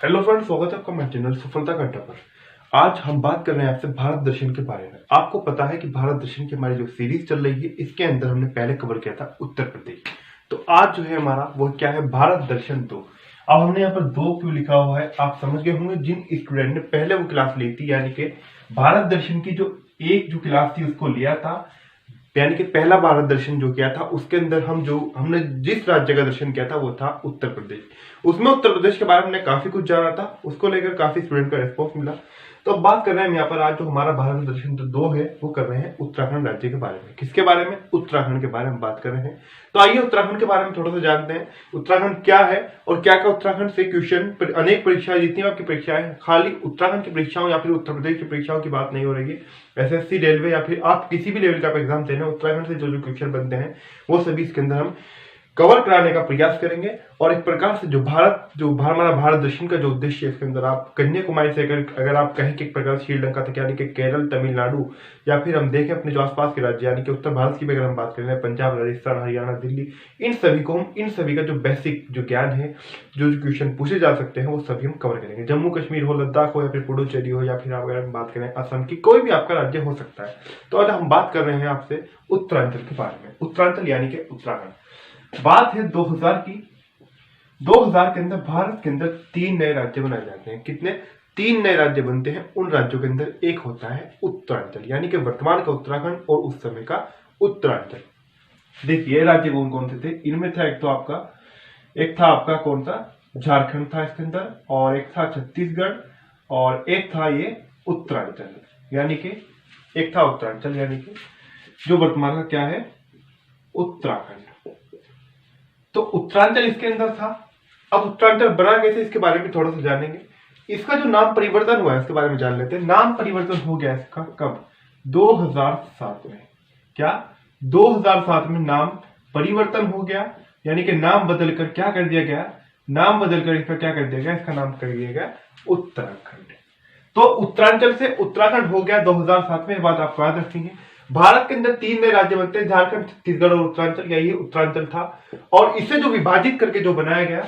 Hello friends, स्वागत है आपका मेरे चैनल सफलता घंटा पर। आज हम बात कर रहे हैं आपसे भारत दर्शन के बारे में। आपको पता है कि भारत दर्शन की हमारी जो सीरीज चल रही है, इसके अंदर हमने पहले कवर किया था उत्तर प्रदेश। तो आज जो है हमारा वो क्या है, भारत दर्शन 2। अब हमने यहाँ पर 2 क्यों लिखा हुआ है, आप समझ गए होंगे। जिन स्टूडेंट ने पहले वो क्लास ली थी, यानी कि भारत दर्शन की जो क्लास थी उसको लिया था, यानी कि पहला भारत दर्शन जो किया था, उसके अंदर हमने जिस राज्य का दर्शन किया था वो था उत्तर प्रदेश। उसमें उत्तर प्रदेश के बारे में हमने काफी कुछ जाना था, उसको लेकर काफी स्टूडेंट का रिस्पॉन्स मिला। तो अब बात कर रहे हैं हम यहाँ पर, आज जो हमारा भारत दर्शन 2 है वो कर रहे हैं उत्तराखंड राज्य के बारे में। किसके बारे में? उत्तराखंड के बारे में बात कर रहे हैं। तो आइए उत्तराखंड के बारे में थोड़ा सा जानते हैं। उत्तराखंड क्या है और क्या क्या उत्तराखंड से क्वेश्चन, अनेक परीक्षाएं, जितनी आपकी परीक्षाएं, खाली उत्तराखंड की परीक्षाओं या फिर उत्तर प्रदेश की परीक्षाओं की बात नहीं हो रही है। एसएससी, रेलवे या फिर आप किसी भी लेवल का एग्जाम देना, उत्तराखंड से जो क्वेश्चन बनते हैं वो सभी इसके अंदर हम कवर कराने का प्रयास करेंगे। और एक प्रकार से हमारा भारत दर्शन का जो उद्देश्य है, इसके अंदर आप कन्याकुमारी से अगर आप कहें कि एक प्रकार से श्रीलंका तक, यानी कि केरल, तमिलनाडु, या फिर हम देखें अपने जो आसपास के राज्य यानी कि उत्तर भारत की भी अगर हम बात करें, पंजाब, राजस्थान, हरियाणा, दिल्ली, इन सभी का जो बेसिक जो ज्ञान है, जो क्वेश्चन पूछे जा सकते हैं, वो सभी हम कवर करेंगे। जम्मू कश्मीर हो, लद्दाख हो, या फिर पुडुचेरी हो, या फिर अगर हम बात करें असम की, कोई भी आपका राज्य हो सकता है। तो आज हम बात कर रहे हैं आपसे उत्तरांचल के बारे में। उत्तरांचल यानी कि उत्तराखंड। बात है 2000 की। 2000 के अंदर भारत के अंदर 3 नए राज्य बनाए जाते हैं। कितने? 3 नए राज्य बनते हैं। उन राज्यों के अंदर एक होता है उत्तरांचल, यानी कि वर्तमान का उत्तराखंड और उस समय का उत्तरांचल। देखिए राज्य कौन कौन से थे। इनमें था एक था आपका कौन सा, झारखंड था इसके अंदर, और एक था छत्तीसगढ़, और एक था ये उत्तरांचल, यानी कि एक था उत्तरांचल, यानी कि जो वर्तमान का क्या है, उत्तराखंड। तो उत्तरांचल इसके अंदर था। अब उत्तरांचल बना कैसे, इसके बारे में थोड़ा सा जानेंगे। इसका जो नाम परिवर्तन हुआ है इसके बारे में जान लेते हैं। नाम परिवर्तन हो गया इसका कब? 2007 में। क्या? 2007 में नाम परिवर्तन हो गया, यानी कि नाम बदलकर क्या कर दिया गया, नाम बदलकर इसका क्या कर दिया गया, इसका नाम कर दिया गया उत्तराखंड। तो उत्तरांचल से उत्तराखंड हो गया 2007 में। बात आप याद रखेंगे। भारत के अंदर 3 नए राज्य बनते हैं, झारखंड, छत्तीसगढ़ और उत्तरांचल। यही उत्तरांचल था। और इसे जो विभाजित करके जो बनाया गया,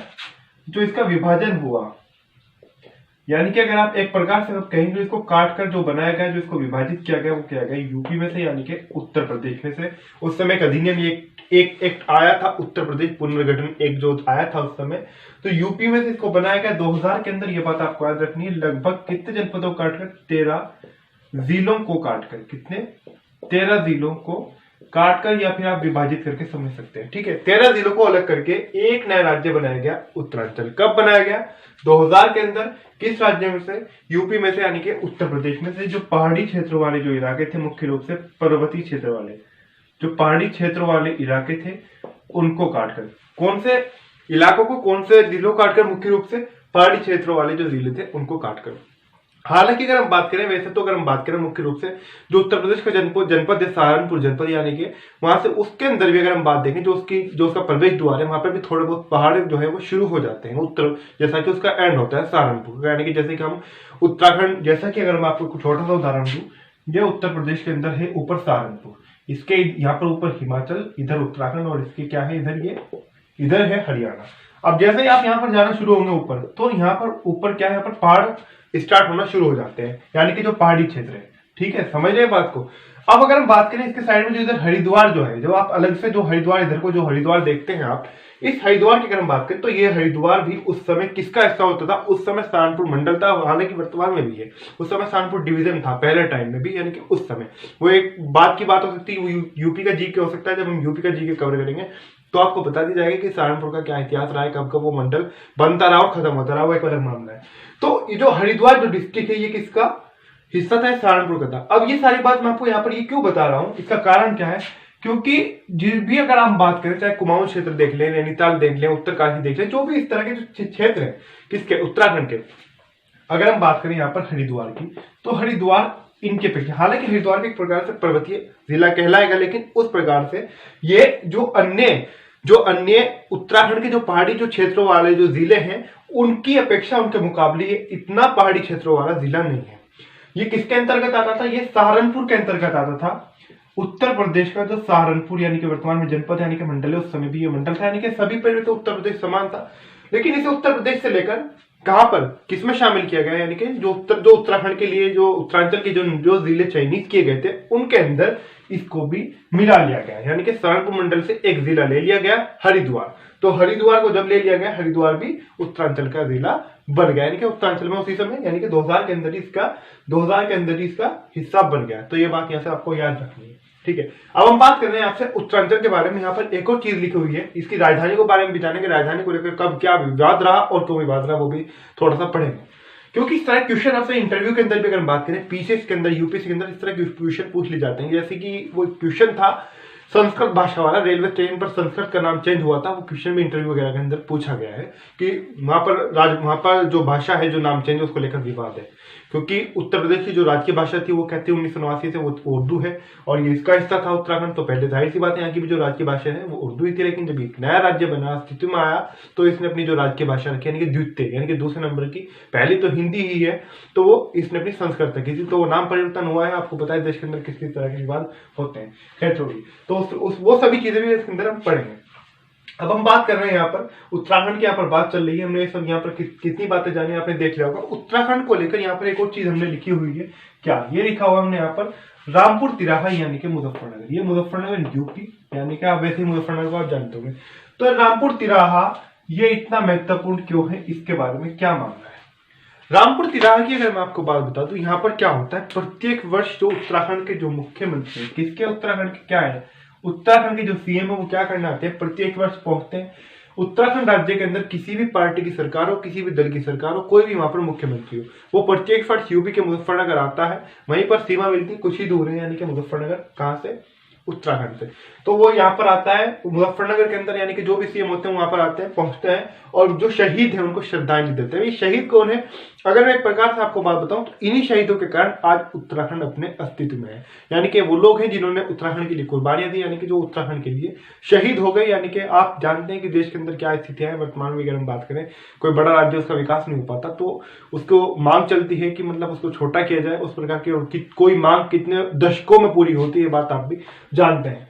जो इसका विभाजन हुआ, यानी कि अगर आप एक प्रकार से कहेंगे, इसको काट कर जो बनाया गया, जो इसको विभाजित किया गया, वो किया गया यूपी में से, यानी कि उत्तर प्रदेश में से। उस समय एक अधिनियम, एक एक्ट आया था, उत्तर प्रदेश पुनर्गठन एक जो आया था उस समय, तो यूपी में से इसको बनाया गया 2000 के अंदर। ये बात आपको याद रखनी है। लगभग कितने जनपदों को काटकर? 13 जिलों को काटकर। कितने? 13 जिलों को काटकर, या फिर आप विभाजित करके समझ सकते हैं। ठीक है, 13 जिलों को अलग करके एक नया राज्य बनाया गया, उत्तरांचल। कब बनाया गया? 2000 के अंदर। किस राज्य में से? यूपी में से, यानी कि उत्तर प्रदेश में से। जो पहाड़ी क्षेत्र वाले जो इलाके थे, मुख्य रूप से पर्वतीय क्षेत्र वाले, जो पहाड़ी क्षेत्र वाले इलाके थे, उनको काटकर। कौन से इलाकों को, कौन से जिलों को काटकर? मुख्य रूप से पहाड़ी क्षेत्र वाले जो जिले थे उनको काटकर। हालांकि अगर हम बात करें, वैसे तो अगर हम बात करें मुख्य रूप से जो उत्तर प्रदेश का जनपद है सहारनपुर जनपद, यानी कि वहां से, उसके अंदर भी अगर हम बात देखें, जो उसका प्रवेश द्वार है, वहां पर भी थोड़े बहुत पहाड़ जो है वो शुरू हो जाते हैं उत्तर, जैसा कि उसका एंड होता है सहारनपुर, यानी कि जैसे कि हम उत्तराखंड, जैसा कि अगर मैं आपको कुछ छोटा सा उदाहरण दूं, यह उत्तर प्रदेश के अंदर है ऊपर सहारनपुर, इसके यहाँ पर ऊपर हिमाचल, इधर उत्तराखंड, और इसके क्या है इधर है हरियाणा। अब जैसे ही आप यहाँ पर जाना शुरू होंगे ऊपर, तो यहाँ पर ऊपर क्या है, यहाँ पर पहाड़ स्टार्ट होना शुरू हो जाते हैं, यानी कि जो पहाड़ी क्षेत्र है। ठीक है, समझ रहे हैं बात को। अब अगर हम बात करें इसके साइड में, जो इधर हरिद्वार जो है, जो आप अलग से जो हरिद्वार, इधर को जो हरिद्वार देखते हैं आप, इस हरिद्वार की अगर हम बात करें, तो ये हरिद्वार भी उस समय किसका हिस्सा होता था? उस समय सहारनपुर मंडल था, हालांकि वर्तमान में भी है। उस समय सहारनपुर डिवीजन था पहले टाइम में भी, यानी कि उस समय। वो एक बात की बात हो सकती है, यूपी का जीके हो सकता है। जब हम यूपी का जीके कवर करेंगे तो आपको बता दी जाएगी कि सहारनपुर का क्या इतिहास रहा है, कब कब वो मंडल बनता रहा और खत्म होता रहा, वो एक अलग मामला है। तो ये जो हरिद्वार जो डिस्ट्रिक्ट है, ये किसका हिस्सा था? सहारनपुर का था। अब ये सारी बात मैं आपको यहाँ पर ये क्यों बता रहा हूँ, इसका कारण क्या है? क्योंकि जिस भी अगर हम बात करें, चाहे कुमाऊं क्षेत्र देख लें, नैनीताल देख लें, उत्तरकाशी देख लें, जो भी इस तरह के जो क्षेत्र है किसके, उत्तराखंड के, अगर हम बात करें यहाँ पर हरिद्वार की, तो हरिद्वार इनके पेक्षा, हालांकि हरिद्वार भी एक प्रकार से पर्वतीय जिला कहलाएगा, लेकिन उस प्रकार से ये जो अन्य उत्तराखंड के जो पहाड़ी जो क्षेत्रों वाले जो जिले हैं, उनकी अपेक्षा, उनके मुकाबले ये इतना पहाड़ी क्षेत्रों वाला जिला नहीं है। ये किसके अंतर्गत आता था? ये सहारनपुर के अंतर्गत आता था। उत्तर प्रदेश का जो सहारनपुर, यानी कि वर्तमान में जनपद, यानी कि मंडल है, उस समय भी ये मंडल था, यानी कि सभी पे तो उत्तर प्रदेश समान था। लेकिन इसे उत्तर प्रदेश से लेकर कहां पर किसमें शामिल किया गया, यानी कि जो उत्तराखंड के लिए जो उत्तरांचल के जो जिले चयनित किए गए थे उनके अंदर इसको भी मिला लिया गया, यानी कि सहारनपुर मंडल से एक जिला ले लिया गया हरिद्वार। तो हरिद्वार को जब ले लिया गया, हरिद्वार भी उत्तरांचल का जिला बन गया, यानी कि उत्तरांचल में उसी समय यानी कि 2000 के अंदर ही इसका हिस्सा बन गया। तो ये बात यहाँ से आपको याद रखनी है, ठीक है। अब हम बात कर रहे हैं आपसे उत्तरांचल के बारे में। यहाँ पर एक और चीज लिखी हुई है, इसकी राजधानी के बारे में भी जानेंगे, राजधानी को लेकर कब क्या विवाद रहा और क्यों विवाद रहा वो भी थोड़ा सा पढ़ेंगे, क्योंकि इस तरह क्वेश्चन आपसे इंटरव्यू के अंदर भी अगर बात करें, पीसीएस के अंदर, यूपीएससी के अंदर इस तरह के क्वेश्चन पूछ ले जाते हैं। जैसे कि वो क्वेश्चन था संस्कृत भाषा वाला, रेलवे स्टेशन पर संस्कृत का नाम चेंज हुआ था, वो क्वेश्चन भी इंटरव्यू वगैरह के अंदर पूछा गया है कि वहां पर जो भाषा है, जो नाम चेंज है, उसको लेकर विवाद है, क्योंकि उत्तर प्रदेश की जो राजकीय भाषा थी वो कहते हैं 1989 से वो उर्दू है और ये इसका हिस्सा था उत्तराखंड। तो पहले जाहिर सी बात है यहाँ की भी जो राजकीय भाषा है वो उर्दू ही थी, लेकिन जब एक नया राज्य बना, अस्तित्व में आया, तो इसने अपनी जो राजकीय भाषा रखी यानी कि द्वितीय यानी कि दूसरे नंबर की, पहली तो हिंदी ही है, तो वो इसने अपनी संस्कृत रखी थी, तो वो नाम परिवर्तन हुआ है। आपको पता है देश के अंदर किस किस तरह के विवाद होते हैं, खैर छोड़िए। तो वो सभी चीजें भी इसके अंदर हम पढ़ेंगे। अब हम बात कर रहे हैं यहाँ पर उत्तराखंड की, यहाँ पर बात चल रही है, हमने सब यहाँ पर कितनी बातें जानी आपने देख लिया होगा। उत्तराखंड को लेकर यहाँ पर एक और चीज हमने लिखी हुई है, क्या ये लिखा हुआ हमने यहाँ पर, रामपुर तिराहा यानी कि मुजफ्फरनगर, ये मुजफ्फरनगर यूपी, यानी कि आप वैसे ही मुजफ्फरनगर को आप जानते होंगे। तो रामपुर तिराहा ये इतना महत्वपूर्ण क्यों है, इसके बारे में क्या मामला है। रामपुर तिराहा की अगर मैं आपको बात बता दूं, यहाँ पर क्या होता है, प्रत्येक वर्ष जो उत्तराखंड के जो मुख्यमंत्री, किसके उत्तराखंड के क्या है, उत्तराखंड के जो सीएम है वो क्या करना आते हैं, प्रत्येक वर्ष पहुंचते हैं उत्तराखंड राज्य के अंदर, किसी भी पार्टी की सरकार हो, किसी भी दल की सरकार हो, कोई भी वहां पर मुख्यमंत्री हो, वो प्रत्येक वर्ष यूपी के मुजफ्फरनगर आता है। वहीं पर सीमा मिलती कुछ ही दूर है, यानी कि मुजफ्फरनगर कहां से, उत्तराखंड से। तो वो यहाँ पर आता है मुजफ्फरनगर के अंदर, यानी कि जो भी सीएम होते हैं वहां पर आते हैं, पहुंचते हैं और जो शहीद है उनको श्रद्धांजलि देते हैं। ये शहीद कौन है, अगर मैं एक प्रकार से आपको बात बताऊं तो इन्हीं शहीदों के कारण आज उत्तराखंड अपने अस्तित्व में है, यानी कि वो लोग हैं जिन्होंने उत्तराखंड के लिए कुर्बानियां दी, यानी कि जो उत्तराखंड के लिए शहीद हो गए। यानी कि आप जानते हैं कि देश के अंदर क्या स्थितियां है वर्तमान में, अगर हम बात करें, कोई बड़ा राज्य उसका विकास नहीं हो पाता तो उसको मांग चलती है कि मतलब उसको छोटा किया जाए, उस प्रकार की, और कोई मांग कितने दशकों में पूरी होती है, बात आप भी जानते हैं।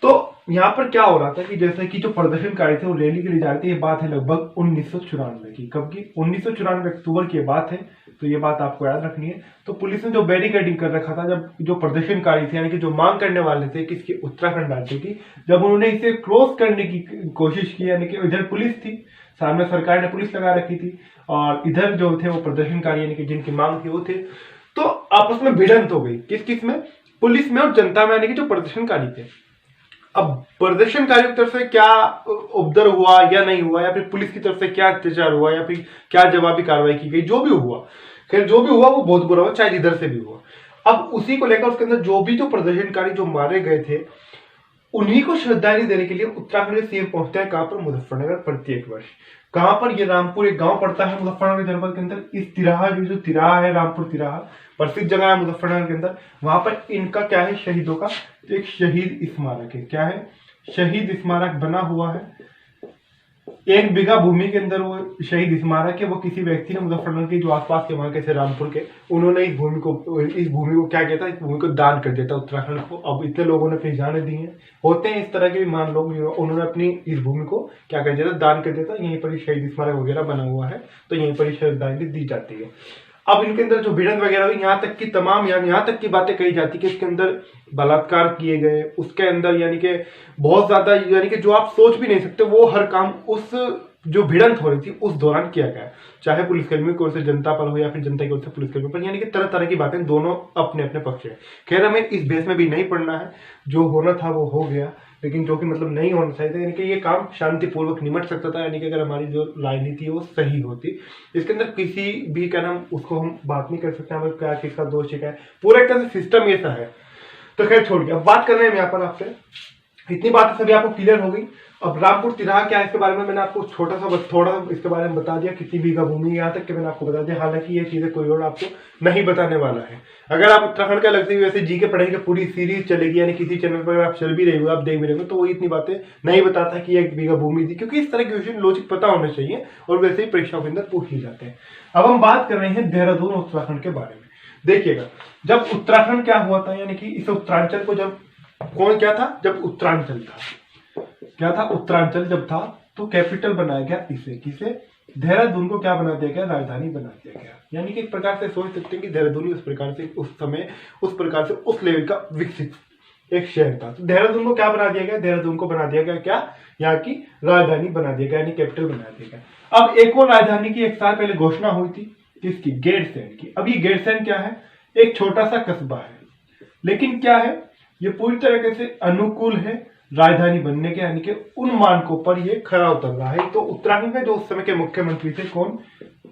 तो यहाँ पर क्या हो रहा था कि जैसे कि जो प्रदर्शनकारी थे वो रैली के लिए जा रहे थे, ये बात है लगभग 1994 की, कब की, 1994 अक्टूबर की बात है, तो ये बात आपको याद रखनी है। तो पुलिस ने जो बैरिकेडिंग कर रखा था, जब जो प्रदर्शनकारी थे यानी कि जो मांग करने वाले थे किसकी, उत्तराखंड राज्य की, जब उन्होंने इसे क्रॉस करने की कोशिश की, यानी कि इधर पुलिस थी, सामने सरकार ने पुलिस लगा रखी थी और इधर जो थे वो प्रदर्शनकारी यानी कि जिनकी मांग थी वो थे, तो आपस में भिड़ंत हो गई, किस किस में, पुलिस में और जनता में, यानी कि जो प्रदर्शनकारी थे। अब प्रदर्शनकारियों की तरफ से क्या उपद्रव हुआ या नहीं हुआ, या फिर पुलिस की तरफ से क्या अत्याचार हुआ, या फिर क्या जवाबी कार्रवाई की गई, जो भी हुआ, खैर जो भी हुआ वो बहुत बुरा हुआ, चाहे जिधर से भी हुआ। अब उसी को लेकर उसके अंदर जो भी जो प्रदर्शनकारी जो मारे गए थे उन्हीं को श्रद्धांजलि देने के लिए उत्तराखंड के सीएम पहुंचते हैं, कहां पर, मुजफ्फरनगर, प्रत्येक वर्ष। कहां पर, ये रामपुर एक गांव पड़ता है मुजफ्फरनगर जनपद के अंदर। इस तिराहा जो तिराहा है, रामपुर तिराहा प्रसिद्ध जगह है मुजफ्फरनगर के अंदर, वहां पर इनका क्या है, शहीदों का एक शहीद स्मारक है, क्या है, शहीद स्मारक बना हुआ है। 1 बीघा भूमि के अंदर वो शहीद स्मारक है। वो किसी व्यक्ति ने मुजफ्फरनगर के जो आसपास के वहां के थे, रामपुर के, उन्होंने इस भूमि को क्या किया था, इस भूमि को दान कर दिया था उत्तराखंड को। अब इतने लोगों ने अपनी जानें दी हैं, होते हैं इस तरह के भी मान लोग, उन्होंने अपनी इस भूमि को क्या कर दिया था, दान कर दिया था। यहीं पर शहीद स्मारक वगैरह बना हुआ है, तो यहीं पर श्रद्धांजलि दी जाती है। अब इनके अंदर जो भिड़ंत वगैरह हुई, यहाँ तक की तमाम यहाँ तक की बातें कही जाती कि इसके अंदर बलात्कार किए गए, उसके अंदर यानी कि बहुत ज्यादा, यानी कि जो आप सोच भी नहीं सकते वो हर काम उस जो भिड़ंत हो रही थी उस दौरान किया गया, चाहे पुलिसकर्मियों की ओर से जनता पर हो या फिर जनता की ओर से पुलिसकर्मियों पर, यानी कि तरह तरह की बातें, दोनों अपने अपने पक्ष है। खैर हमें इस बेस में भी नहीं पढ़ना है, जो होना था वो हो गया, लेकिन जो कि मतलब नहीं होना चाहिए था, यानी कि ये काम शांतिपूर्वक निमट सकता था, यानी कि अगर हमारी जो राजनीति है वो सही होती। इसके अंदर किसी भी का नाम उसको हम बात नहीं कर सकते हैं क्या किसका दोष है, पूरा एक तरह से सिस्टम ये सा है। तो खैर छोड़ के अब बात कर रहे हैं यहाँ पर आपसे, इतनी बातें सभी आपको क्लियर हो गई। अब रामपुर तिराहा क्या है, इसके बारे में मैंने आपको थोड़ा सा इसके बारे में बता दिया, कितनी बीघा भूमि, यहाँ तक कि मैंने आपको बता दिया। हालांकि ये चीजें कोई और आपको नहीं बताने वाला है। अगर आप उत्तराखंड का लगती वैसे जी के पढ़ेंगे, पूरी सीरीज चलेगी, यानी किसी चैनल पर आप चल भी रहे हो, आप देख भी रहे हो, तो वो इतनी बातें नहीं बताता कि 1 बीघा भूमि थी, क्योंकि इस तरह के क्वेश्चन लॉजिक पता होना चाहिए और वैसे ही परीक्षाओं के अंदर पूछ लिए जाते हैं। अब हम बात कर रहे हैं देहरादून उत्तराखंड के बारे में। देखिएगा, जब उत्तराखंड क्या हुआ था, यानी कि इस उत्तरांचल को जब कौन क्या था, जब उत्तरांचल था, क्या था, उत्तरांचल जब था तो कैपिटल बनाया गया इसे, किसे, देहरादून को क्या बना दिया गया, राजधानी बना दिया गया। यानी कि एक प्रकार से सोच सकते हैं कि देहरादून उस प्रकार से उस समय उस लेवल का विकसित एक शहर था। तो देहरादून को क्या बना दिया गया, देहरादून को बना दिया गया क्या, यहाँ की राजधानी बना दिया गया, यानी कैपिटल बना दिया गया। अब एक और राजधानी की एक साल पहले घोषणा हुई थी, किसकी, गैरसैंण की। अब ये गैरसैंण क्या है, एक छोटा सा कस्बा है, लेकिन क्या है, ये पूरी तरीके से अनुकूल है राजधानी बनने के, यानी कि उन मानकों पर ये खरा उतर रहा है। तो उत्तराखंड के जो उस समय के मुख्यमंत्री थे, कौन,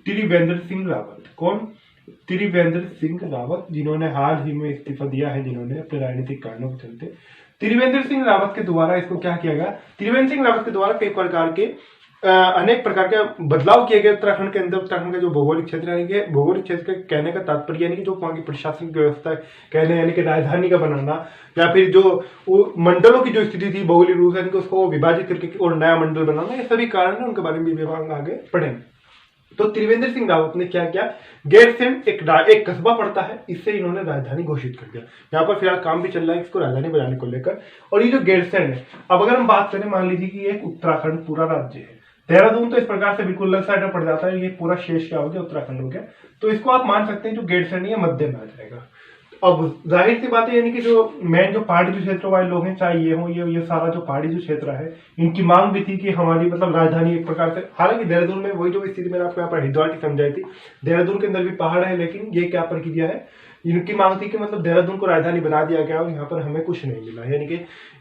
त्रिवेंद्र सिंह रावत। कौन, त्रिवेंद्र सिंह रावत, जिन्होंने हाल ही में इस्तीफा दिया है, जिन्होंने अपने राजनीतिक कारणों के चलते। त्रिवेंद्र सिंह रावत के द्वारा इसको क्या किया गया, त्रिवेंद्र सिंह रावत के द्वारा कई प्रकार के अनेक प्रकार के बदलाव किए गए उत्तराखंड के अंदर। उत्तराखंड का जो भौगोलिक क्षेत्र है, भौगोलिक क्षेत्र के कहने का तात्पर्य यानी कि जो वहाँ की प्रशासनिक व्यवस्था कहने, यानी कि राजधानी का बनाना, या फिर जो मंडलों की जो स्थिति थी भौगोलिक रूप से, उसको विभाजित करके और नया मंडल बनाना, ये सभी कारण है, उनके बारे में विभाग आगे पढ़ेंगे। तो त्रिवेंद्र सिंह रावत ने क्या किया, गैरसैंण एक कस्बा पड़ता है, इससे इन्होंने राजधानी घोषित कर दिया। यहाँ पर फिलहाल काम भी चल रहा है इसको राजधानी बनाने को लेकर। और ये जो गैरसैंण है, अब अगर हम बात करें, मान लीजिए कि एक उत्तराखंड पूरा राज्य है, देहरादून तो इस प्रकार से बिल्कुल अलग साइड में पड़ जाता है, ये पूरा शेष क्या हो गया, उत्तराखंड हो गया। तो इसको आप मान सकते हैं जो गैरसैंण है मध्य में आ जाएगा। अब जाहिर सी बात है, यानी कि जो मेन जो पहाड़ी जो क्षेत्रों वाले लोग हैं, चाहे ये हो, ये सारा जो पहाड़ी जो क्षेत्र है, इनकी मांग भी थी कि हमारी मतलब राजधानी एक प्रकार से, हालांकि देहरादून में वही जो स्थिति मैंने आपको यहाँ पर हरिद्वार की समझाई थी, देहरादून के अंदर भी पहाड़ है, लेकिन ये क्या पर दिया है, इनकी मांग थी कि मतलब देहरादून को राजधानी बना दिया गया और यहाँ पर हमें कुछ नहीं मिला। यानी कि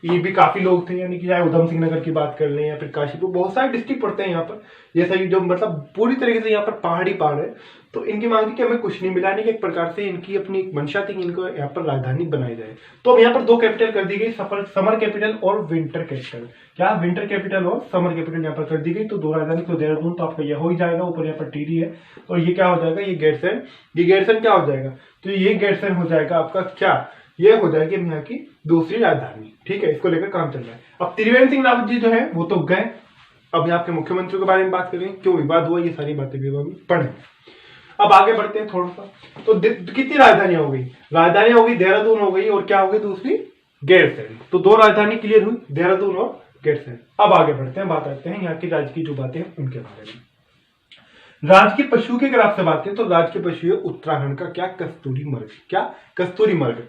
ये भी काफी लोग थे, यानी कि चाहे उधम सिंह नगर की बात कर लें या फिर काशीपुर, बहुत सारे डिस्ट्रिक्ट पड़ते हैं यहाँ पर, ये सही जो मतलब पूरी तरीके से यहाँ पर पहाड़ी पहाड़ है। तो इनकी मांग थी कि हमें कुछ नहीं मिला, नहीं कि एक प्रकार से इनकी अपनी एक मंशा थी कि इनको यहाँ पर राजधानी बनाई जाए। तो अब यहाँ पर दो कैपिटल कर दी गई, समर कैपिटल और विंटर कैपिटल। क्या, विंटर कैपिटल और समर कैपिटल यहाँ पर कर दी गई। तो दो राजधानी, तो देहरादून तो आपका यह हो ही जाएगा, ऊपर यहाँ पर टिहरी है, और ये क्या हो जाएगा, ये गैरसैंण क्या हो जाएगा, तो ये गैरसैंण हो जाएगा आपका क्या, ये हो जाएगी यहाँ की दूसरी राजधानी। ठीक है, इसको लेकर काम चल रहा है। अब त्रिवेंद्र सिंह रावत जी जो है वो तो गए, अब यहाँ के मुख्यमंत्री के बारे में बात करें, क्यों विवाद हुआ, ये सारी बातें भी पढ़े। अब आगे बढ़ते हैं थोड़ा सा। तो कितनी राजधानियां हो गई, राजधानी हो गई, देहरादून हो गई, और क्या हो गई दूसरी, गैरसैंण। तो दो राजधानी क्लियर हुई, देहरादून और गैरसैंण। अब आगे बढ़ते हैं, बात करते हैं यहाँ की राज्य की जो बातें हैं उनके बारे में। राजकीय पशु की अगर आपसे बात करें तो राजकीय पशु है उत्तराखंड का क्या, कस्तूरी मृग। क्या, कस्तूरी मृग।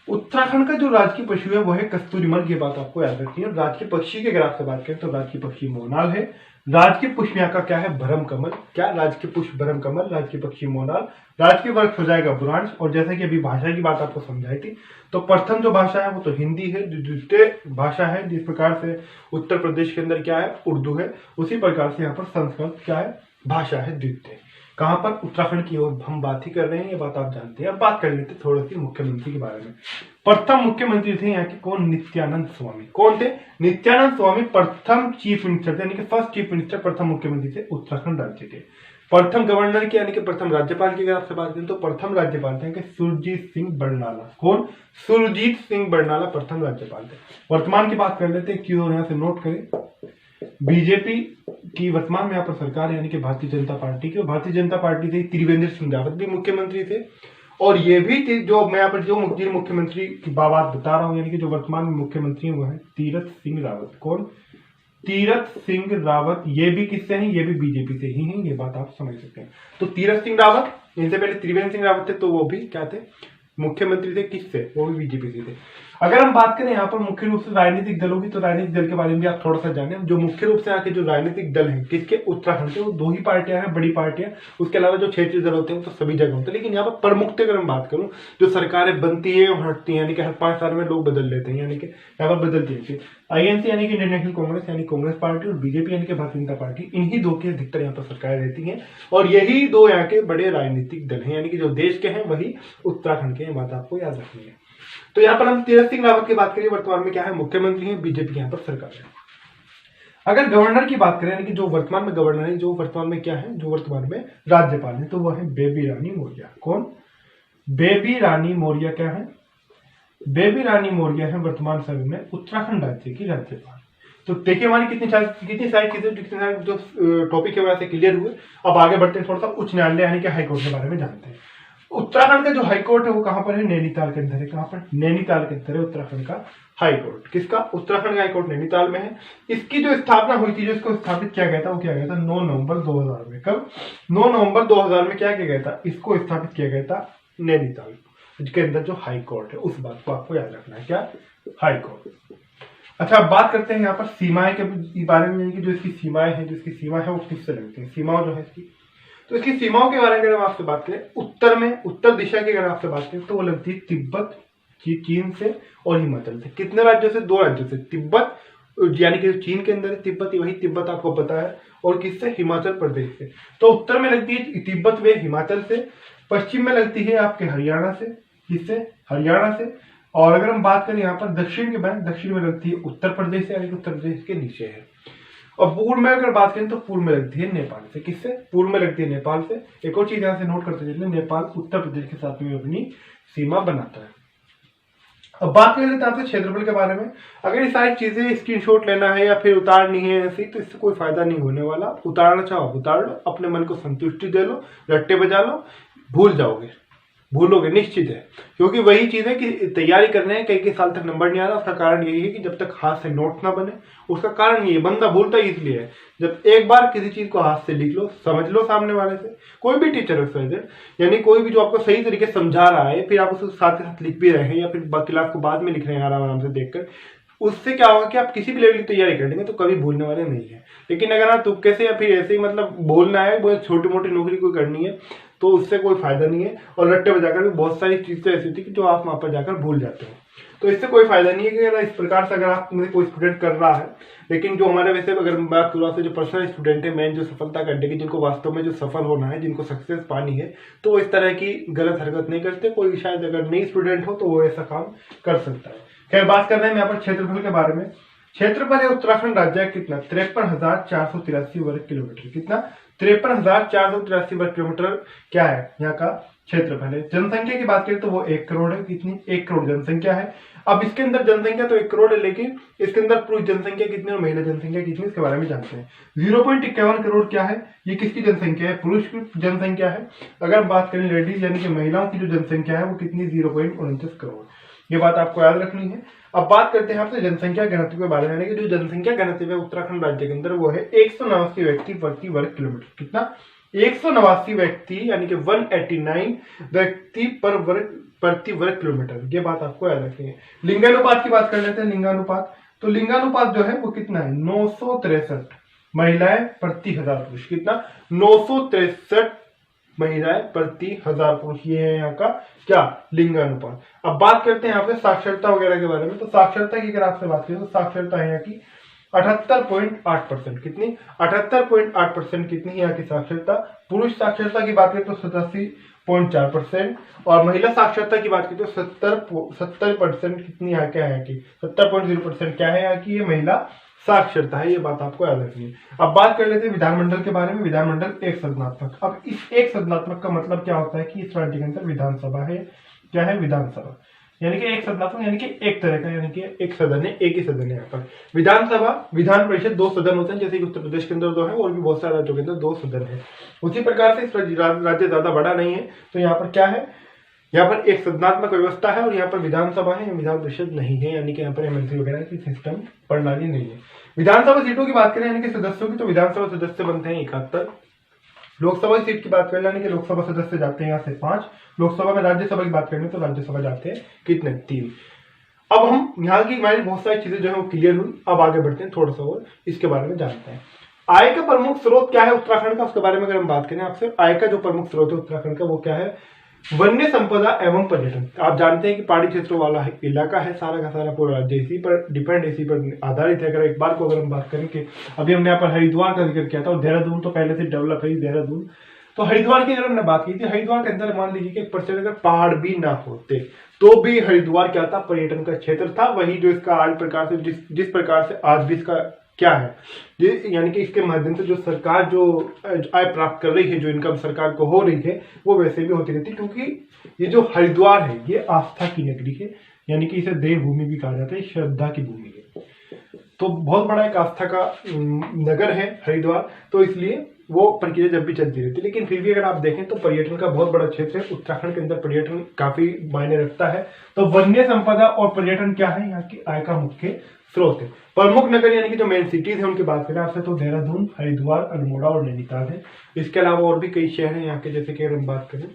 उत्तराखंड का जो राजकीय पशु है वो है कस्तूरी मृग, ये बात आपको याद रखनी है। राजकीय पक्षी की अगर आपसे बात करें तो राजकीय पक्षी मोनाल है। राजकीय पुष्प यहाँ का क्या है, भरम कमल। क्या, राजकीय पुष्प भरम कमल, राजकीय पक्षी मोनाल। राजकीय वृक्ष हो जाएगा बुरांश। और जैसे कि अभी भाषा की बात आपको समझाई थी, तो प्रथम जो भाषा है वो तो हिंदी है, जो द्वितीय भाषा है जिस प्रकार से उत्तर प्रदेश के अंदर क्या है, उर्दू है, उसी प्रकार से यहाँ पर संस्कृत क्या है, भाषा है द्वितीय। कहां पर, उत्तराखंड की ओर हम बात ही कर रहे हैं, ये बात आप जानते हैं। अब बात कर लेते थोड़ी सी मुख्यमंत्री के बारे में। प्रथम मुख्यमंत्री थे यहाँ के कौन, नित्यानंद स्वामी। कौन थे, नित्यानंद स्वामी प्रथम चीफ मिनिस्टर थे, यानी कि फर्स्ट चीफ मिनिस्टर, प्रथम मुख्यमंत्री थे उत्तराखंड राज्य के। प्रथम गवर्नर के यानी कि प्रथम राज्यपाल की अगर आपसे बात करें तो प्रथम राज्यपाल थे सुरजीत सिंह बरनाला। कौन, सुरजीत सिंह बरनाला प्रथम राज्यपाल थे। वर्तमान की बात कर लेते हैं, क्यों यहाँ से नोट करें, बीजेपी की वर्तमान में यहाँ पर सरकार यानी कि भारतीय जनता पार्टी की, और भारतीय जनता पार्टी थी, त्रिवेंद्र सिंह रावत भी मुख्यमंत्री थे, और ये भी थी जो मैं यहाँ पर जो मुख्यमंत्री की बात बता रहा हूँ, यानी कि जो वर्तमान में मुख्यमंत्री है वो है तीरथ सिंह रावत। कौन, तीरथ सिंह रावत। ये भी किससे हैं, ये भी बीजेपी से ही हैं, ये बात आप समझ सकते हैं। तो तीरथ सिंह रावत, इनसे पहले त्रिवेंद्र सिंह रावत थे, तो वो भी क्या थे, मुख्यमंत्री थे, किससे, वो भी बीजेपी से थे। अगर हम बात करें यहाँ पर मुख्य रूप से राजनीतिक दलों की, तो राजनीतिक दल के बारे में भी आप थोड़ा सा जाने। जो मुख्य रूप से यहाँ के जो राजनीतिक दल हैं किसके, उत्तराखंड के, वो दो ही पार्टियां हैं, बड़ी पार्टियां। उसके अलावा जो क्षेत्रीय दल होते हैं तो सभी जगह होते हैं, लेकिन यहाँ पर प्रमुख अगर हम बात करूं, जो सरकारें बनती है और हटती है, यानी कि हर 5 साल में लोग बदल लेते हैं, यानी कि यहाँ पर बदलती है। आईएनसी यानी कि इंडियन नेशनल कांग्रेस यानी कांग्रेस पार्टी, और बीजेपी यानी कि भारतीय जनता पार्टी, इन्हीं दो की अधिकतर यहाँ पर सरकारें रहती हैं, और यही दो यहाँ के बड़े राजनीतिक दल हैं, यानी कि जो देश के हैं वही उत्तराखंड के, बात आपको याद रखनी है। तो यहाँ पर हम तीरथ सिंह रावत की बात करिए, वर्तमान में क्या है, मुख्यमंत्री हैं, बीजेपी यहाँ पर सरकार है। अगर गवर्नर की बात करें, यानी कि जो वर्तमान में गवर्नर है, जो वर्तमान में क्या है, जो वर्तमान में राज्यपाल है, तो वह है बेबी रानी मौर्य। कौन, बेबी रानी मौर्य। क्या है, बेबी रानी मौर्य है वर्तमान समय में उत्तराखंड राज्य की राज्यपाल। तो देखिए हमारी कितनी सारी जो टॉपिक है वैसे क्लियर हुए। अब आगे बढ़ते हैं, थोड़ा सा उच्च न्यायालय यानी कि हाईकोर्ट के बारे में जानते हैं। उत्तराखंड का जो हाई कोर्ट है वो कहां पर है? नैनीताल के अंदर है। कहां पर? नैनीताल के अंदर है उत्तराखंड का हाई कोर्ट। किसका? उत्तराखंड का हाई कोर्ट नैनीताल में है। इसकी जो स्थापना हुई थी, जो इसको स्थापित किया गया था, वो किया गया था 9 नवंबर 2000 में। कब? 9 नवंबर 2000 में क्या किया गया था? इसको स्थापित किया गया था नैनीताल के अंदर जो हाई कोर्ट है। उस बात को आपको याद रखना है। क्या? High court. अच्छा, अब बात करते हैं यहाँ पर सीमाएं के बारे में, कि जो इसकी सीमाएं हैं, जो इसकी सीमा है वो किससे लगती है, सीमाओं जो है इसकी। तो इसकी सीमाओं के बारे में अगर हम आपसे बात करें, उत्तर में, उत्तर दिशा की अगर आपसे बात करें तो वो लगती है तिब्बत, चीन से और हिमाचल से। कितने राज्यों से? 2 राज्यों से। तिब्बत यानी कि चीन के अंदर है तिब्बत, वही तिब्बत आपको पता है, और किससे? हिमाचल प्रदेश से। तो उत्तर में लगती है तिब्बत व हिमाचल से, पश्चिम में लगती है आपके हरियाणा से। किससे? हरियाणा से। और अगर हम बात करें यहाँ पर दक्षिण के बारे में, दक्षिण में लगती है उत्तर प्रदेश से, यानी कि उत्तर प्रदेश के नीचे है। और पूर्व में अगर बात करें तो पूर्व में लगती है नेपाल से। किससे? पूर्व में लगती है नेपाल से। एक और चीज यहाँ से नोट करते चलिए, नेपाल उत्तर प्रदेश के साथ में अपनी सीमा बनाता है। अब बात कर लेते हैं आपसे क्षेत्रफल के बारे में। अगर ये सारी चीजें स्क्रीनशॉट लेना है या फिर उतारनी है ऐसी, तो इससे कोई फायदा नहीं होने वाला। उतारना चाहो उतार लो, अपने मन को संतुष्टि दे लो, रट्टे बजा लो, भूल जाओगे, भूलोगे निश्चित है। क्योंकि वही चीज है कि तैयारी करने हैं, कई साल तक नंबर नहीं आ रहा। उसका कारण यही है कि जब तक हाथ से नोट ना बने। उसका कारण ये बंदा भूलता ही इसलिए है, जब एक बार किसी चीज को हाथ से लिख लो, समझ लो सामने वाले से, कोई भी टीचर है, यानी कोई भी जो आपको सही तरीके से समझा रहा है, फिर आप उसको साथ के साथ लिख भी रहे हैं या फिर क्लास को बाद में लिख रहे हैं आराम आराम से देखकर, उससे क्या होगा कि आप किसी भी लेवल की तैयारी कर लेंगे तो कभी भूलने वाले नहीं है। लेकिन अगर आप तुक्के से या फिर ऐसे ही मतलब बोलना है, बहुत छोटी मोटी नौकरी कोई करनी है, तो उससे कोई फायदा नहीं है। और रट्टे बजाकर भी बहुत सारी चीजें ऐसी होती है कि जो आप वहां पर जाकर भूल जाते हो, तो इससे कोई फायदा नहीं है। कि अगर इस प्रकार से अगर आप में कोई स्टूडेंट कर रहा है, लेकिन जो हमारे वैसे अगर बात करूँ आपसे, जो पर्सनल स्टूडेंट है, मेन जो सफलता करने की, जिनको वास्तव में जो सफल होना है, जिनको सक्सेस पानी है, तो वो इस तरह की गलत हरकत नहीं करते। कोई शायद अगर नई स्टूडेंट हो तो वो ऐसा काम कर सकता है। खैर, बात कर रहे हैं यहाँ पर क्षेत्रफल के बारे में। क्षेत्रफल है उत्तराखंड राज्य कितना? 53,483 वर्ग किलोमीटर। कितना? 53,483 वर्ग किलोमीटर क्या है यहाँ का क्षेत्रफल है। जनसंख्या की बात करें तो वो 1 करोड़ है। कितनी? 1 करोड़ जनसंख्या है। अब इसके अंदर जनसंख्या तो 1 करोड़ है, लेकिन इसके अंदर पुरुष जनसंख्या कितनी और महिला जनसंख्या कितनी, इसके बारे में जानते हैं। 0.51 करोड़ क्या है? ये किसकी जनसंख्या है? पुरुष की जनसंख्या है। अगर बात करें लेडीज यानी कि महिलाओं की जो जनसंख्या है वो कितनी? 0.49 करोड़। ये बात आपको याद रखनी है। अब बात करते हैं आपसे जनसंख्या घनत्व के बारे में, यानी कि जो जनसंख्या घनत्व है उत्तराखंड राज्य के अंदर वो है 189 व्यक्ति प्रति वर्ग किलोमीटर। कितना? 189 व्यक्ति यानी कि 189 व्यक्ति पर वर्ग प्रति वर्ग किलोमीटर। ये बात आपको याद रखनी है। लिंगानुपात की बात कर लेते हैं। लिंगानुपात, तो लिंगानुपात जो है वो कितना है? 963 महिलाएं प्रति 1000 पुरुष। कितना? 963 महिलाएं प्रति 1000 पुरुष। ये है यहाँ का क्या? लिंगानुपात। अब बात करते हैं यहाँ पे साक्षरता वगैरह के बारे में। तो साक्षरता की अगर आपसे बात करें तो साक्षरता है यहाँ की 78.8%। कितनी? 78.8% कितनी यहाँ की साक्षरता। पुरुष साक्षरता की बात करें तो 87.4%, और महिला साक्षरता की बात करें तो 70% कितनी यहाँ क्या है की 70.0% क्या है यहाँ की? ये महिला साक्षरता है। ये बात आपको याद रखनी है। अब बात कर लेते हैं विधानमंडल के बारे में। विधानमंडल एक सदनात्मक। अब इस एक सदनात्मक का मतलब क्या होता है कि इस राज्य के अंदर विधानसभा है। क्या है? विधानसभा, यानी कि एक सदनात्मक यानी कि एक तरह का, यानी कि एक सदन है, एक ही सदन है यहाँ पर। विधानसभा, विधान परिषद 2 सदन होते हैं, जैसे कि उत्तर प्रदेश के अंदर 2 है और भी बहुत सारे राज्यों के अंदर 2 सदन है। उसी प्रकार से इस राज्य ज्यादा बड़ा नहीं है, तो यहाँ पर क्या है? यहाँ पर एक सदनात्मक व्यवस्था है और यहाँ पर विधानसभा है, विधान परिषद नहीं है, यानी कि यहाँ पर एमएलसी वगैरह की सिस्टम प्रणाली नहीं है। विधानसभा सीटों की बात करें यानी कि सदस्यों की, तो विधानसभा सदस्य बनते हैं 71। लोकसभा की सीट की बात करें यानी कि लोकसभा सदस्य जाते हैं यहाँ से 5। लोकसभा में राज्यसभा की बात करें तो राज्यसभा जाते हैं कितने? 3। अब हम यहाँ की हमारी बहुत सारी चीजें जो है वो क्लियर हुई। अब आगे बढ़ते हैं, थोड़ा सा और इसके बारे में जानते हैं। आय का प्रमुख स्रोत क्या है उत्तराखंड का, उसके बारे में अगर हम बात करें आपसे, आय का जो प्रमुख स्रोत है उत्तराखंड का वो क्या है? वन्य संपदा एवं पर्यटन। आप जानते हैं कि पहाड़ी क्षेत्रों वाला इलाका है, सारा का सारा पूरा राज्य इसी पर डिपेंड, इसी पर आधारित है। अगर एक बार को अगर हम बात करें कि अभी हमने यहाँ पर हरिद्वार का जिक्र किया था, और देहरादून तो पहले से डेवलप है देहरादून, तो हरिद्वार की अगर हमने बात की थी, हरिद्वार के अंदर मान लीजिए कि 1% अगर पहाड़ भी ना होते तो भी हरिद्वार क्या था? पर्यटन का क्षेत्र था। वही जो इसका आज प्रकार से जिस प्रकार से आज भी इसका क्या है, यानी कि इसके माध्यम से जो सरकार जो आय प्राप्त कर रही है, जो इनकम सरकार को हो रही है, वो वैसे भी होती रहती, क्योंकि ये जो हरिद्वार है ये आस्था की नगरी है, यानी कि इसे देवभूमि भी कहा जाता है, श्रद्धा की भूमि है। तो बहुत बड़ा एक आस्था का नगर है हरिद्वार, तो इसलिए वो प्रक्रिया जब भी चलती रहती है। लेकिन फिर भी अगर आप देखें तो पर्यटन का बहुत बड़ा क्षेत्र है, उत्तराखंड के अंदर पर्यटन काफी मायने रखता है। तो वन्य संपदा और पर्यटन क्या है, यहाँ की आय का मुख्य स्रोत है। प्रमुख नगर यानी कि जो मेन सिटीज है उनकी बात करें आपसे तो देहरादून, हरिद्वार, अल्मोड़ा और नैनीताल है। इसके अलावा और भी कई शहर हैं यहाँ के, जैसे कि अगर हम बात करें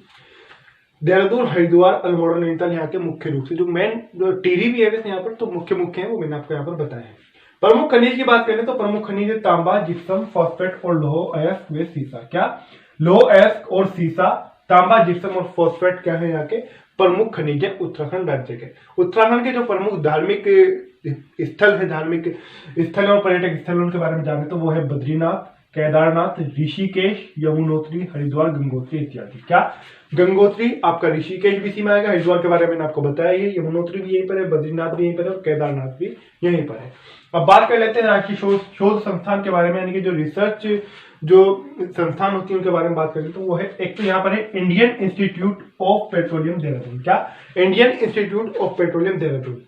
देहरादून, हरिद्वार, अल्मोड़ा, नैनीताल यहाँ के मुख्य रूप से जो मेन जो टिहरी भी है वैसे यहाँ पर, तो मुख्य है वो मैंने आपको यहाँ पर बताया है। प्रमुख खनिज की बात करें तो प्रमुख खनिज है तांबा, जिप्सम, फॉस्फेट और लोह अयस्क व सीसा। क्या लोह अयस्क और सीसा, तांबा, जिप्सम और फॉस्फेट क्या है यहाँ के प्रमुख खनिज है उत्तराखंड राज्य के। उत्तराखंड के जो प्रमुख धार्मिक स्थल है, धार्मिक स्थल और पर्यटक स्थल उनके बारे में जाने तो वो है बद्रीनाथ, केदारनाथ, ऋषिकेश, यमुनोत्री, हरिद्वार, गंगोत्री इत्यादि। क्या गंगोत्री आपका ऋषिकेश भी इसी में आएगा, हरिद्वार के बारे में मैंने आपको बताया ही, यमुनोत्री भी यहीं पर है, बद्रीनाथ भी यहीं पर है और केदारनाथ भी यहीं पर है। अब बात कर लेते हैं राष्ट्रीय शोध संस्थान के बारे में, यानी कि जो रिसर्च जो संस्थान होती है उनके बारे में बात करें तो वो है एक तो यहाँ पर है Indian institute of petroleum Dehradun. क्या Indian institute of petroleum Dehradun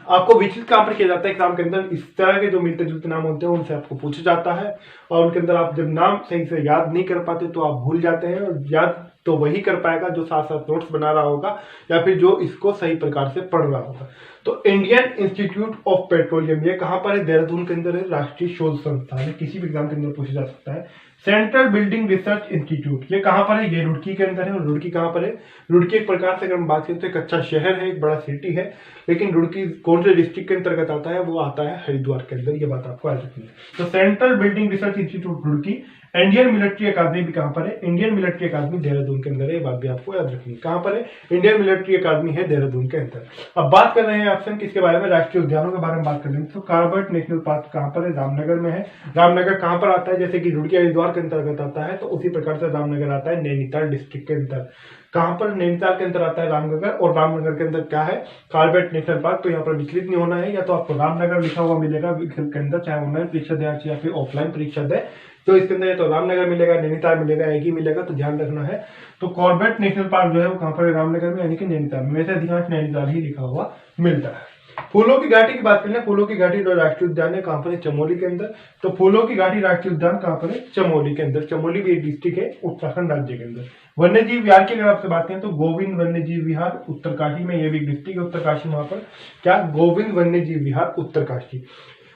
आपको विचलित कहां पर किया जाता है एग्जाम के अंदर, इस तरह के जो मिलते जुलते नाम होते हैं उनसे आपको पूछा जाता है और उनके अंदर आप जब नाम सही से याद नहीं कर पाते तो आप भूल जाते हैं, और याद तो वही कर पाएगा जो साथ साथ नोट्स बना रहा होगा या फिर जो इसको सही प्रकार से पढ़ रहा होगा। तो इंडियन इंस्टीट्यूट ऑफ पेट्रोलियम ये कहां पर है, देहरादून के अंदर है, राष्ट्रीय शोध संस्थान है, किसी भी एग्जाम के अंदर पूछा जा सकता है। सेंट्रल बिल्डिंग रिसर्च इंस्टीट्यूट ये कहां पर है, ये रुड़की के अंदर है। और रुड़की कहां पर है, रुड़की एक प्रकार से अगर हम बात करें तो एक अच्छा शहर है, एक बड़ा सिटी है, लेकिन रुड़की कौन से डिस्ट्रिक्ट के अंतर्गत आता है, वो आता है हरिद्वार के अंदर, ये बात आपको याद रखनी है। तो central building research institute Roorkee. Indian military academy भी कहां पर है, इंडियन मिलिट्री अकादमी देहरादून के अंदर है, ये बात भी आपको याद रखनी है। कहां पर है, इंडियन मिलिट्री अकादमी है देहरादून के अंदर। अब बात कर रहे हैं ऑप्शन किसके बारे में, राष्ट्रीय उद्यानों के बारे में बात कर रहे हैं। तो कार्बेट नेशनल पार्क कहां पर है, रामनगर में है। रामनगर कहां पर आता है, जैसे कि रुड़की हरिद्वार के अंतर्गत आता है, तो उसी प्रकार से रामनगर आता है नैनीताल डिस्ट्रिक्ट के अंदर। कहां पर, नैनीताल के अंदर आता है रामनगर, और रामनगर के अंदर क्या है, कार्बेट नेशनल पार्क। तो यहाँ पर विचलित नहीं होना है, या तो आपको रामनगर लिखा हुआ मिलेगा के अंदर, चाहे ऑनलाइन परीक्षा दे या फिर ऑफलाइन परीक्षा दे, तो इसके अंदर तो रामनगर मिलेगा, नैनीताल मिलेगा, एक ही मिलेगा, तो ध्यान रखना है। तो कॉर्बेट नेशनल पार्क जो है वो कहां पर है, रामनगर में, यानी कि नैनीताल में। वैसे अधिकांश नैनीताल ही लिखा हुआ मिलता है। फूलों की घाटी की बात करें, फूलों की घाटी जो राष्ट्रीय उद्यान है कहां पर है, चमोली के अंदर। तो फूलों की घाटी राष्ट्रीय उद्यान कहां पर है, चमोली के अंदर। चमोली भी एक डिस्ट्रिक्ट है उत्तराखंड राज्य के अंदर। वन्य जीव विहार की अगर आपसे बात करें तो गोविंद वन्य जीव विहार उत्तरकाशी में, यह भी डिस्ट्रिक्ट है उत्तरकाशी, वहां पर क्या गोविंद वन्य जीव विहार उत्तरकाशी।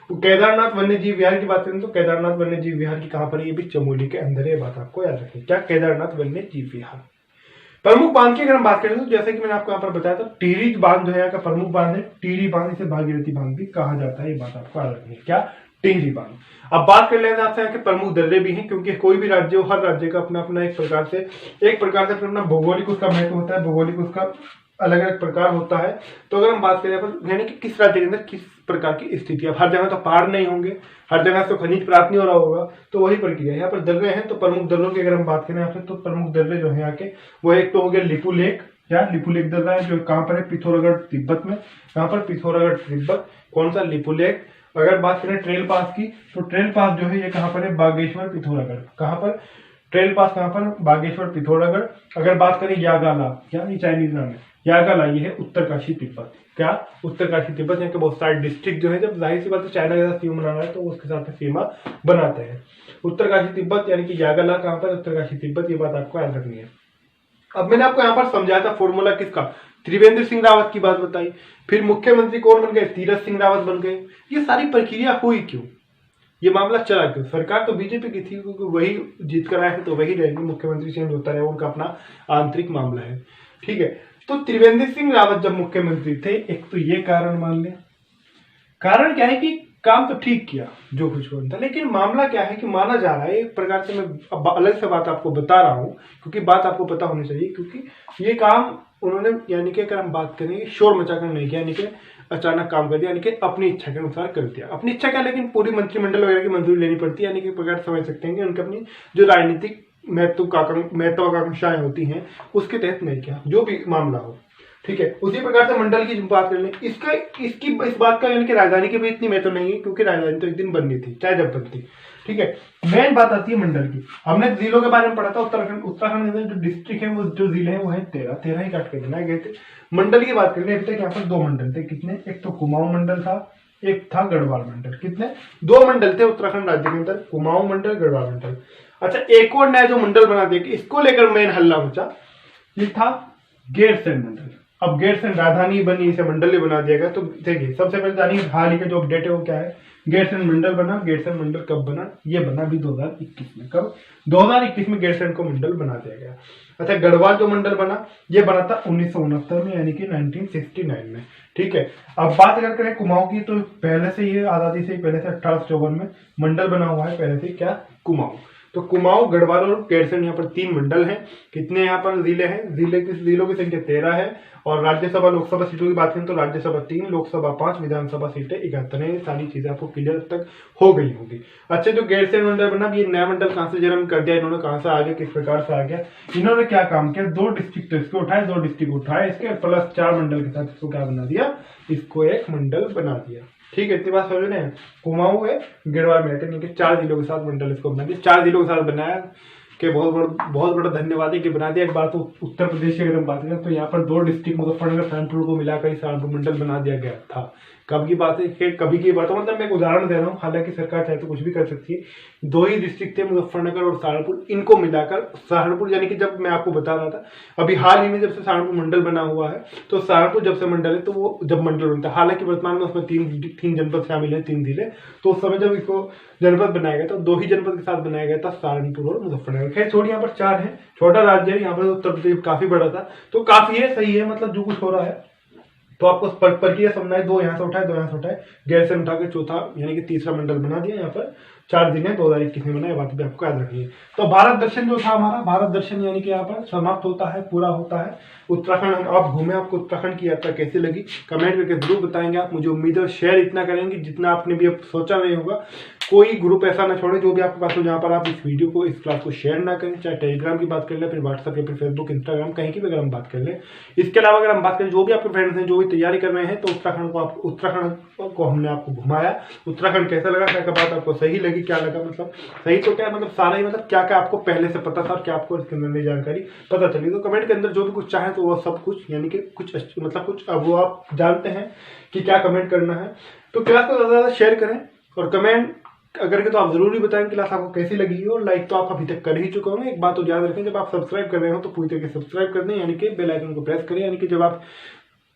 केदारनाथ वन्य जीव विहार की बात करें तो केदारनाथ वन्य जीव विहार की कहां पर है, ये भी चमोली के अंदर है, बात आपको याद रखनी। क्या केदारनाथ वन्य जीव विहार। प्रमुख बांध की अगर हम बात करें तो जैसे कि मैंने आपको यहाँ पर बताया था, टिहरी बांध जो है यहाँ का प्रमुख बांध है, टिहरी बांध, इसे भागीरथी बांध भी कहा जाता है, ये बात आपको याद रखनी है। क्या टिहरी बांध। अब बात कर लेते हैं आपसे यहाँ के प्रमुख दर्रे भी हैं, क्योंकि कोई भी राज्य हो, हर राज्य का अपना अपना एक प्रकार से अपना भौगोलिक उसका महत्व होता है, भौगोलिक उसका अलग अलग प्रकार होता है। तो अगर हम बात करें यानी कि किस राज्य के अंदर किस प्रकार की स्थिति, अब हर जगह तो पहाड़ नहीं होंगे, हर जगह तो खनिज प्राप्त नहीं हो रहा होगा, तो वही प्रक्रिया यहाँ पर दर्रे हैं। तो प्रमुख दर्रों की अगर हम बात करें यहाँ पे, तो प्रमुख दर्रे जो है यहाँ के वो एक तो हो गया लिपू लेक, या लिपू लेक दर्रा है जो कहाँ पर है, पिथौरागढ़ तिब्बत में। कहाँ पर, पिथौरागढ़ तिब्बत। कौन सा, लिपू लेक। अगर बात करें ट्रेल पास की, तो ट्रेल पास जो है ये कहाँ पर है, बागेश्वर पिथौरागढ़। कहाँ पर, ट्रेल पास कहाँ पर, बागेश्वर पिथौरागढ़। अगर बात करें यागाला, क्या ये चाइनीज नाम है, यागाला, ये है उत्तरकाशी तिब्बत। क्या, उत्तरकाशी तिब्बत। यहाँ के बहुत सारे डिस्ट्रिक्ट जो है, जब जाहिर सी बात है चाइना के साथ सीमा बनाना है तो उसके साथ सीमा बनाते हैं। उत्तरकाशी तिब्बत यानी कि यागाला कहाँ पर, उत्तरकाशी तिब्बत, ये बात आपको याद रखनी है। अब मैंने आपको यहाँ पर समझाया था फॉर्मूला किसका, त्रिवेंद्र सिंह रावत की बात बताई, फिर मुख्यमंत्री कौन बन गए, तीरथ सिंह रावत बन गए। ये सारी प्रक्रिया हुई क्यों, ये मामला चला क्यों, सरकार तो बीजेपी की थी, क्योंकि वही जीत कर आए हैं तो वही रहेंगे, मुख्यमंत्री चेंज होता रहे, उनका अपना आंतरिक मामला है। ठीक है, तो त्रिवेंद्र सिंह रावत जब मुख्यमंत्री थे, एक तो ये कारण मान लें, कारण क्या है कि काम तो ठीक किया जो कुछ हुआ था, लेकिन मामला क्या है कि माना जा रहा है, एक प्रकार से मैं अब अलग से बात आपको बता रहा हूं, क्योंकि बात आपको पता होनी चाहिए, क्योंकि ये काम उन्होंने यानी कि अगर हम बात करें शोर मचाकर नहीं किया, यानी कि अचानक काम कर दिया, यानी कि अपनी इच्छा के अनुसार कर दिया। अपनी इच्छा क्या, लेकिन पूरी मंत्रिमंडल वगैरह की मंजूरी लेनी पड़ती है, यानी कि प्रकार समझ सकते हैं कि उनकी अपनी जो राजनीतिक महत्वाकांक्षाएं होती हैं उसके तहत नहीं किया, जो भी मामला हो। ठीक है, उसी प्रकार से मंडल की बात कर लें, इस बात का यानी कि राजधानी की भी इतनी महत्व नहीं है, क्योंकि राजधानी तो एक दिन बननी थी, चाहे जब बनती। ठीक है, मेन बात आती है मंडल की। हमने जिलों के बारे में पढ़ा था, उत्तराखंड में जो डिस्ट्रिक्ट है, वो जो जिले हैं वो है 13 ही काट के बनाए गए थे। मंडल की बात करें, अभी तक यहाँ पर 2 मंडल थे, कितने, एक तो कुमाऊं मंडल था, एक था गढ़वाल मंडल। कितने, 2 मंडल थे उत्तराखंड राज्य के अंदर, कुमाऊं मंडल, गढ़वाल मंडल। अच्छा, एक और नया जो मंडल बना दिया कि इसको लेकर मेन हल्ला मचा, ये था गैरसैंण मंडल। अब गैरसैंण राजधानी बनी, इसे मंडल ही बना दिया गया। तो देखिए, सबसे पहले जानिए हाल ही का जो अपडेट है वो क्या है। गैरसैंण मंडल बना। गैरसैंण मंडल कब बना? ये बना भी 2021 में। कब? 2021 में गैरसैंण को मंडल बना दिया गया। अच्छा, गढ़वाल जो मंडल बना, ये बना था 1969 में, यानी कि 1969 में। ठीक है। अब बात अगर करें कुमाऊं की, तो पहले से ये आजादी से पहले से 1854 में मंडल बना हुआ है। पहले से क्या? कुमाऊं। तो कुमाऊं, गढ़वाल और गैरसैंण यहाँ पर 3 मंडल हैं। कितने यहाँ पर जिले हैं? जिलों की संख्या 13 है। और राज्यसभा लोकसभा सीटों की बात करें तो राज्यसभा 3, लोकसभा 5, विधानसभा सीटें 71। सारी चीजें आपको क्लियर तक हो गई होगी। अच्छा, जो गैरसैंण मंडल बना, ये नया मंडल कहाँ से जन्म कर दिया इन्होंने? कहाँ से आ गया, किस प्रकार से आ गया? इन्होंने क्या काम किया? 2 डिस्ट्रिक्ट इसको उठाए, 2 डिस्ट्रिक्ट उठाए इसके, प्लस 4 मंडल के साथ इसको क्या बना दिया? इसको एक मंडल बना दिया। ठीक है, इतनी बात समझ रहे हैं। कुमाऊं है, गढ़वाल में है, 4 जिलों के साथ मंडल इसको बना दिया। 4 जिलों के साथ बनाया कि बहुत बड़ा धन्यवाद है कि बना दिया। एक बात तो उत्तर प्रदेश की अगर हम बात करें तो यहाँ पर 2 डिस्ट्रिक्ट मुजफ्फरनगर सहारनपुर को मिलाकर सहारनपुर मंडल बना दिया गया था। कब की बात है? कभी की बात है, मतलब मैं एक उदाहरण दे रहा हूँ। हालांकि सरकार चाहे तो कुछ भी कर सकती है। 2 ही डिस्ट्रिक्ट थे, मुजफ्फरनगर और सहारनपुर, इनको मिलाकर सहारनपुर, यानी कि जब मैं आपको बता रहा था अभी हाल ही में जब से सहारनपुर मंडल बना हुआ है, तो सहारनपुर जब से मंडल है तो वो जब मंडल बनता है। हालांकि वर्तमान में उसमें 3 जनपद शामिल है, 3 जिले। तो उस समय जब इसको जनपद बनाया गया तो 2 ही जनपद के साथ बनाया गया था, सहारनपुर और मुजफ्फरनगर। खैर छोड़, यहाँ पर 4 है, छोटा राज्य है। यहाँ पर उत्तर प्रदेश काफी बड़ा था, तो काफी है, सही है, मतलब जो कुछ हो रहा है। तो आपको प्रक्रिया समझना है। 2 यहाँ से उठाए, 2 यहाँ से उठाए, गैरसैंण उठा के चौथा यानी कि तीसरा मंडल बना दिया। यहाँ पर 4 जिले 2021 में बनाए, बात भी आपको याद रखनी है। तो भारत दर्शन जो था हमारा, भारत दर्शन यानी कि यहाँ पर समाप्त होता है, पूरा होता है। उत्तराखंड आप घूमे, आपको उत्तराखंड की यात्रा कैसी लगी कमेंट करके जरूर बताएंगे आप। मुझे उम्मीद है शेयर इतना करेंगे जितना आपने भी अब सोचा नहीं होगा। कोई ग्रुप ऐसा ना छोड़े जो भी आपके पास हो जहाँ पर आप इस वीडियो को, इस क्लास को शेयर ना करें। चाहे टेलीग्राम की बात कर ले, फिर व्हाट्सएप या फिर फेसबुक, इंस्टाग्राम, कहीं की भी अगर हम बात कर ले। इसके अलावा अगर हम बात करें जो भी आपके फ्रेंड्स हैं जो भी तैयारी कर रहे हैं, तो उत्तराखंड को हमने आपको घुमाया। उत्तराखंड कैसा लगा, क्या बात आपको सही लगी, क्या लगा, मतलब सही तो क्या, मतलब सारा ही, मतलब क्या क्या आपको पहले से पता था और क्या आपको इसके अंदर नई जानकारी पता चली। तो कमेंट के अंदर जो भी कुछ चाहे तो वो सब कुछ, यानी कि कुछ मतलब कुछ अब वो आप जानते हैं कि क्या कमेंट करना है। तो क्लास को ज्यादा से ज्यादा शेयर करें और कमेंट अगर के तो आप जरूर बताएं क्लास आपको कैसी लगी। और लाइक तो आप अभी तक कर ही चुके होंगे। एक बात तो याद रखें, जब आप सब्सक्राइब कर रहे हो तो पूरी तरीके से सब्सक्राइब कर दें, यानी कि बेल आइकन को प्रेस करें। यानी कि जब आप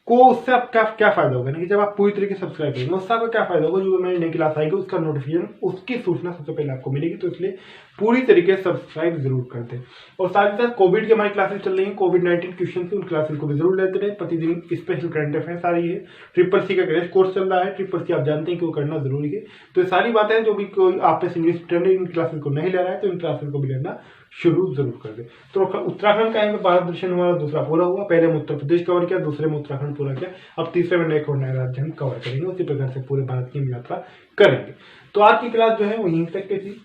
को उससे आप क्या फायदा होगा, कि जब आप पूरी तरीके से सब्सक्राइब करेंगे उससे आपको क्या फायदा होगा, जो मेरी नई क्लास आएगी उसका नोटिफिकेशन, उसकी सूचना सबसे पहले आपको मिलेगी। तो इसलिए पूरी तरीके से सब्सक्राइब जरूर कर दें। और साथ ही साथ कोविड की हमारी क्लासेस चल रही हैं, कोविड-19 क्वेश्चन की, उन क्लासेस को भी जरूर लेते रहे। प्रतिदिन स्पेशल करंट अफेयर्स आ रही है। CCC का क्रैश कोर्स चल रहा है। CCC आप जानते हैं कि वो करना जरूरी है। तो ये सारी बातें जो भी कोई आप में इंग्लिश स्टूडेंट इन क्लासेस को नहीं ले रहा है तो इन क्लासेस को भी लेना शुरू जरूर कर दे। तो उत्तराखंड का है भारत दर्शन हमारा दूसरा पूरा हुआ। पहले हम उत्तर प्रदेश कवर किया, दूसरे में उत्तराखंड पूरा किया। अब तीसरे में एक और नया राज्य हम कवर करेंगे। उसी प्रकार से पूरे भारत की हम यात्रा करेंगे। तो आज की क्लास जो है वो यहीं तक की थी।